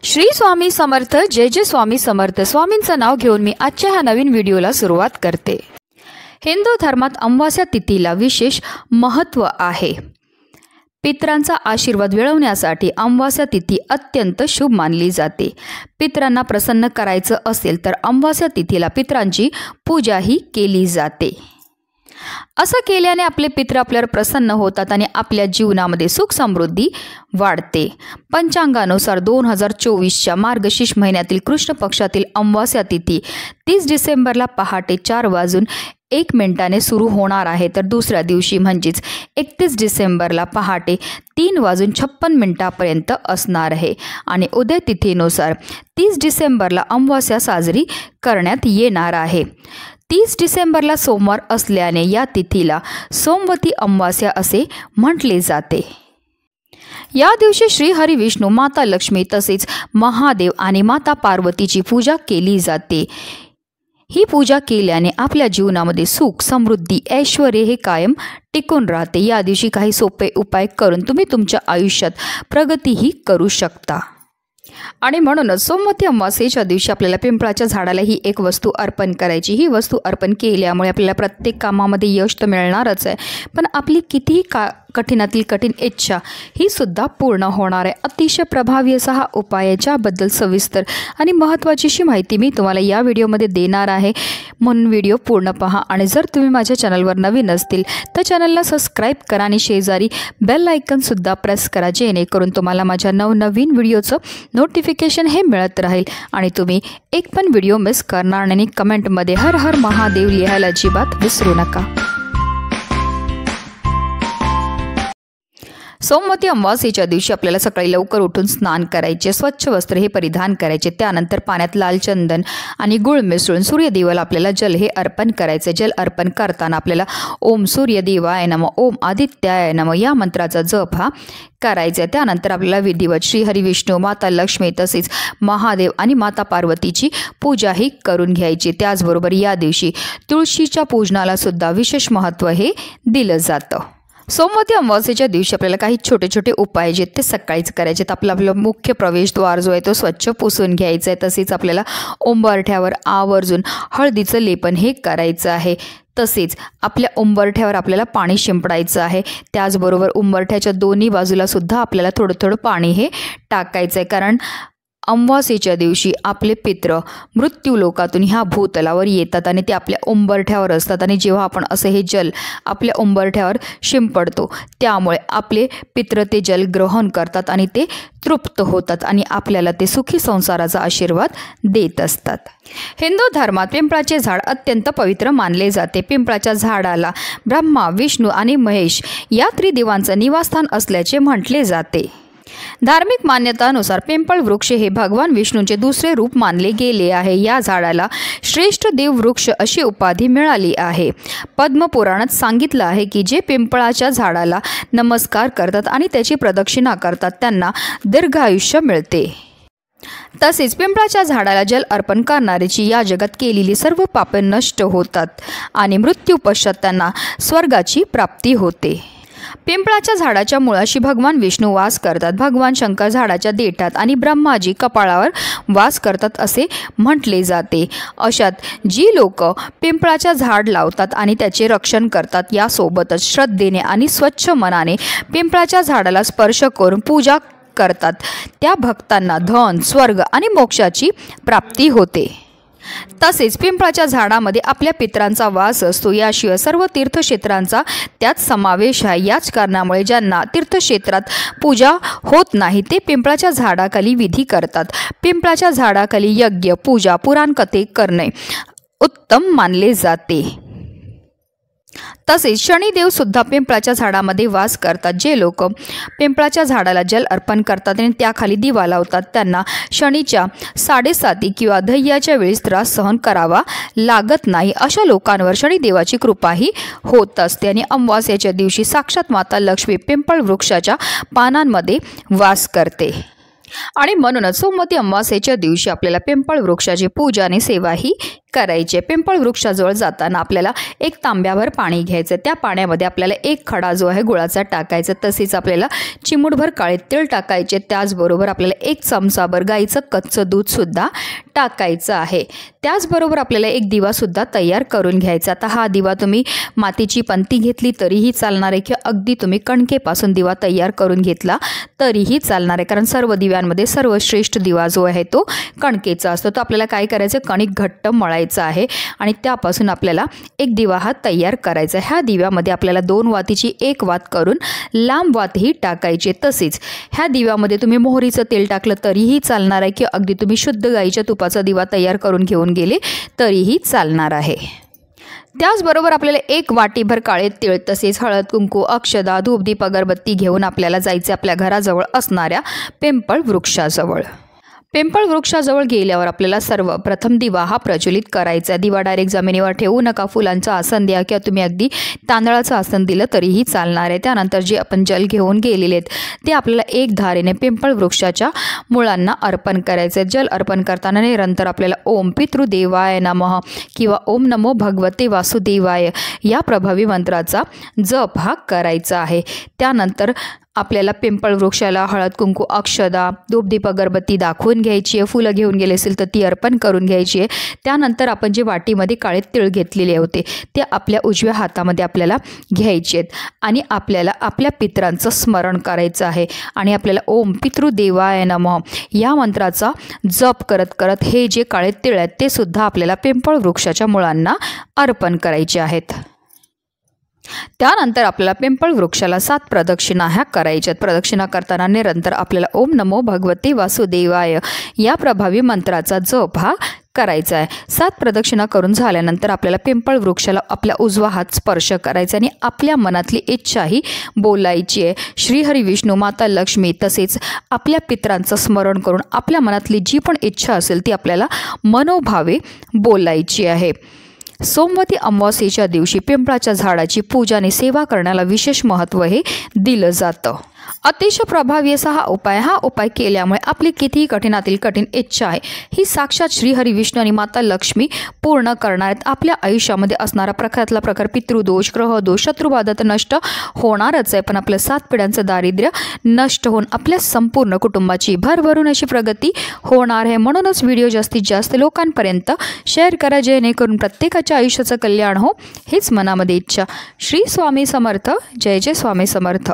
श्री स्वामी समर्थ। जय जय स्वामी समर्थ। स्वामींचं नाव घेऊन मी आजच्या ह्या नवीन व्हिडिओला सुरुवात करते। हिंदू धर्मात अमावास्या तिथीला विशेष महत्त्व आहे। पितरांचा आशीर्वाद मिळवण्यासाठी अमावास्या तिथी अत्यंत शुभ मानली जाते। पितरांना प्रसन्न करायचं असेल तर अमावास्या तिथीला पितरांची पूजाही केली जाते। असं केल्याने आपले पितर आपल्यावर प्रसन्न होतात आणि आपल्या जीवनामध्ये सुख समृद्धी वाढते। पंचांगानुसार 2024च्या मार्गशीर्ष महिन्यातील कृष्ण पक्षातील अमावास्या तिथी 30 डिसेंबरला पहाटे 4:01 सुरू होणार आहे, तर दुसऱ्या दिवशी म्हणजेच 31 डिसेंबरला पहाटे 3:56 असणार आहे। आणि उद्या तिथीनुसार 30 डिसेंबरला अमावास्या साजरी करण्यात येणार आहे। 30 डिसेंबरला सोमवार असल्याने या तिथीला सोमवती अमावास्या असे म्हटले जाते। या दिवशी श्री हरी विष्णू, माता लक्ष्मी तसेच महादेव आणि माता पार्वतीची पूजा केली जाते। ही पूजा केल्याने आपल्या जीवनामध्ये सुख समृद्धी ऐश्वर्य हे कायम टिकून राहते। या दिवशी काही सोपे उपाय करून तुम्ही तुमच्या आयुष्यात प्रगतीही करू शकता। आणि म्हणूनच सोमवती अमावास्येच्या दिवशी आपल्याला पिंपळाच्या झाडाला ही एक वस्तू अर्पण करायची। ही वस्तू अर्पण केल्यामुळे आपल्याला प्रत्येक कामामध्ये यश तर मिळणारच आहे, पण आपली कितीही कठीणातील कठीण इच्छा ही सुद्धा पूर्ण होणार आहे। अतिशय प्रभावी असा हा उपाय आहे, ज्याबद्दल सविस्तर आणि महत्त्वाची माहिती मी तुम्हाला या व्हिडिओमध्ये देणार आहे, म्हणून व्हिडिओ पूर्ण पहा। आणि जर तुम्ही माझ्या चॅनलवर नवीन असतील तर चॅनलला सबस्क्राईब करा आणि शेजारी बेल आयकॉनसुद्धा प्रेस करा, जेणेकरून तुम्हाला माझ्या नवनवीन व्हिडिओचं नोटिफिकेशन हे मिळत राहील आणि तुम्ही एक पण व्हिडिओ मिस करणार नाही। कमेंटमध्ये हर हर महादेव लिहायला अजिबात विसरू नका। सोमवती अमावास्येच्या दिवशी आपल्याला सकाळी लवकर उठून स्नान करायचे, स्वच्छ वस्त्र हे परिधान करायचे, त्यानंतर पाण्यात लाल चंदन आणि गुळ मिसळून सूर्यदेवाला आपल्याला जल हे अर्पण करायचे। जल अर्पण करताना आपल्याला ओम सूर्यदेवाय नमः, ओम आदित्याय नमः या मंत्राचा जप हा करायचा। त्यानंतर आपल्याला विधिवत श्री हरी विष्णू, माता लक्ष्मी तसेच महादेव आणि माता पार्वतीची पूजाही करून घ्यायची। त्याचबरोबर या दिवशी तुळशीच्या पूजनाला सुद्धा विशेष महत्त्व हे दिलं जातं। सोमवती अमावास्येच्या दिवशी आपल्याला काही छोटे छोटे उपाय जे ते सकाळीच करायचे आहेत। आपला मुख्य प्रवेशद्वार जो आहे तो स्वच्छ पुसून घ्यायचा आहे, तसेच आपल्याला उंबरठ्यावर आवर्जून हळदीचं लेपन हे करायचं आहे। तसेच आपल्या उंबरठ्यावर आपल्याला पाणी शिंपडायचं आहे। त्याचबरोबर उंबरठ्याच्या दोन्ही बाजूला सुद्धा आपल्याला थोडं थोडं पाणी हे टाकायचं आहे, कारण अमावास्येच्या दिवशी आपले पित्र मृत्यू लोकातून ह्या भूतलावर येतात आणि ते आपल्या उंबरठ्यावर असतात, आणि जेव्हा आपण असं हे जल आपल्या उंबरठ्यावर शिंपडतो त्यामुळे आपले पित्र ते जल ग्रहण करतात आणि ते तृप्त होतात आणि आपल्याला ते सुखी संसाराचा आशीर्वाद देत असतात। हिंदू धर्मात पिंपळाचे झाड अत्यंत पवित्र मानले जाते। पिंपळाच्या झाडाला ब्रह्मा, विष्णू आणि महेश या त्रिदेवांचं निवासस्थान असल्याचे म्हटले जाते। धार्मिक मान्यतानुसार पिंपळ वृक्ष हे भगवान विष्णूंचे दुसरे रूप मानले गेले आहे। या झाडाला श्रेष्ठ देव वृक्ष अशी उपाधी मिळाली आहे। पद्मपुराणात सांगितलं आहे की जे पिंपळाच्या झाडाला नमस्कार करतात आणि त्याची प्रदक्षिणा करतात त्यांना दीर्घायुष्य मिळते। तसेच पिंपळाच्या झाडाला जल अर्पण करणाऱ्याची या जगात केलेली सर्व पापे नष्ट होतात आणि मृत्यू पश्चात त्यांना स्वर्गाची प्राप्ती होते। पिंपळाच्या झाडाच्या मुळाशी भगवान विष्णू वास करतात, भगवान शंकर झाडाच्या देठात आणि ब्रह्माजी कपाळावर वास करतात असे म्हटले जाते। अशात जी लोक पिंपळाच्या झाड लावतात आणि त्याचे रक्षण करतात, यासोबतच श्रद्धेने आणि स्वच्छ मनाने पिंपळाच्या झाडाला स्पर्श करून पूजा करतात, त्या भक्तांना धन, स्वर्ग आणि मोक्षाची प्राप्ती होते। तसेच पिंपळाच्या झाडामध्ये आपल्या पितरांचा वास असतो। याशिवाय सर्व तीर्थक्षेत्रांचा त्यात समावेश आहे। याच कारणामुळे ज्यांना तीर्थक्षेत्रात पूजा होत नाही ते पिंपळाच्या झाडाखाली विधी करतात। पिंपळाच्या झाडाखाली यज्ञ, पूजा, पुराण कथे करणे उत्तम मानले जाते। तसेच शनिदेव सुद्धा पिंपळाच्या झाडामध्ये वास करतात। जे लोक पिंपळाच्या झाडाला जल अर्पण करतात आणि त्याखाली दिवा लावतात त्यांना शनीच्या 7.5 किंवा ध्येयाच्या वेळेस त्रास सहन करावा लागत नाही। अशा लोकांवर शनिदेवाची कृपाही होत असते। आणि अमावास्येच्या दिवशी साक्षात माता लक्ष्मी पिंपळ वृक्षाच्या पानांमध्ये वास करते। आणि म्हणूनच सोमवती अमावास्येच्या दिवशी आपल्याला पिंपळ वृक्षाची पूजा आणि सेवा ही करायचे। पिंपळ वृक्षाजवळ जाताना आपल्याला एक तांब्याभर पाणी घ्यायचं, त्या पाण्यामध्ये आपल्याला एक खडा जो आहे गुळाचा टाकायचा, तसेच आपल्याला चिमूटभर काळे तीळ टाकायचे, त्याचबरोबर आपल्याला एक चमचाभर गाईचं कच्चं दूधसुद्धा टाकायचं आहे। त्याचबरोबर आपल्याला एक दिवासुद्धा तयार करून घ्यायचा। आता हा दिवा तुम्ही मातीची पंती घेतली तरीही चालणार आहे, किंवा अगदी तुम्ही कणकेपासून दिवा तयार करून घेतला तरीही चालणार आहे, कारण सर्व दिव्यांमध्ये सर्वश्रेष्ठ दिवा जो आहे तो कणकेचा असतो। तो आपल्याला काय करायचं, कणिक घट्ट मळायचं आहे आणि त्यापासून आपल्याला एक दिवा हा तयार करायचा। ह्या दिव्यामध्ये आपल्याला 2 वातीची 1 वात करून लांब वातही टाकायचे। तसेच ह्या दिव्यामध्ये तुम्ही मोहरीचं तेल टाकलं तरीही चालणार आहे, किंवा अगदी तुम्ही शुद्ध गाईच्या तुपाचा दिवा तयार करून घेऊन गेले तरीही चालणार आहे। त्याचबरोबर आपल्याला 1 वाटीभर काळे तीळ, तसेच हळद, कुंकू, अक्षदा, धूपदीप, अगरबत्ती घेऊन आपल्याला जायचे आपल्या घराजवळ असणाऱ्या पिंपळ वृक्षाजवळ। पिंपळ वृक्षाजवळ गेल्यावर आपल्याला सर्वप्रथम दिवा हा प्रज्वलित करायचा। दिवा डायरेक्ट जमिनीवर ठेवू नका, फुलांचं आसन द्या, किंवा तुम्ही अगदी तांदळाचं आसन दिलं तरीही चालणार आहे। त्यानंतर जे आपण जल घेऊन गेलेले आहेत ते आपल्याला एक धारेने पिंपळ वृक्षाच्या मुळांना अर्पण करायचे। जल अर्पण करताना निरंतर आपल्याला ओम पितृदेवाय नमः किंवा ओम नमो भगवते वासुदेवाय या प्रभावी मंत्राचा जप हा करायचा आहे। त्यानंतर आपल्याला पिंपळ वृक्षाला हळद, कुंकू, अक्षदा, धूपदीप, अगरबत्ती दाखवून घ्यायची आहे। फुलं घेऊन गेले असेल तर ती अर्पण करून घ्यायची आहे। त्यानंतर आपण जे वाटीमध्ये काळे तीळ घेतलेले होते ते आपल्या उजव्या हातामध्ये आपल्याला घ्यायचे आहेत आणि आपल्याला आपल्या पितरांचं स्मरण करायचं आहे आणि आपल्याला ओम पितृदेवाय नमः या मंत्राचा जप करत करत हे जे काळे तीळ आहेत ते सुद्धा आपल्याला पिंपळ वृक्षाच्या मुळांना अर्पण करायचे आहेत। त्यानंतर आपल्याला पिंपळ वृक्षाला 7 प्रदक्षिणा ह्या करायच्यात। प्रदक्षिणा करताना निरंतर आपल्याला ओम नमो भगवते वासुदेवाय या प्रभावी मंत्राचा जप हा करायचा आहे। 7 प्रदक्षिणा करून झाल्यानंतर आपल्याला पिंपळ वृक्षाला आपला उजवा हात स्पर्श करायचा आणि आपल्या मनातली इच्छाही बोलायची आहे। श्रीहरी विष्णू, माता लक्ष्मी तसेच आपल्या पितरांचं स्मरण करून आपल्या मनातली जी पण इच्छा असेल ती आपल्याला मनोभावे बोलायची आहे। सोमवती अमावास्येच्या दिवशी पिंपळाच्या झाडाची पूजा आणि सेवा करण्याला विशेष महत्त्व हे दिलं जातं। अतिशय प्रभावी असा हा उपाय केल्यामुळे आपली कितीही कठीणातील कठीण इच्छा आहे ही साक्षात श्रीहरी विष्णू आणि माता लक्ष्मी पूर्ण करणार आहेत। आपल्या आयुष्यामध्ये असणारा प्रकारातला प्रकार पितृदोष, ग्रहदोष, शत्रुबाधा तर नष्ट होणारच आहे, पण आपल्या 7 पिढ्यांचं दारिद्र्य नष्ट होऊन आपल्या संपूर्ण कुटुंबाची भरभरून अशी प्रगती होणार आहे। म्हणूनच व्हिडिओ जास्तीत जास्त लोकांपर्यंत शेअर करा, जेणेकरून प्रत्येकाच्या आयुष्याचं कल्याण हो हीच मनामध्ये इच्छा। श्री स्वामी समर्थ। जय जय स्वामी समर्थ।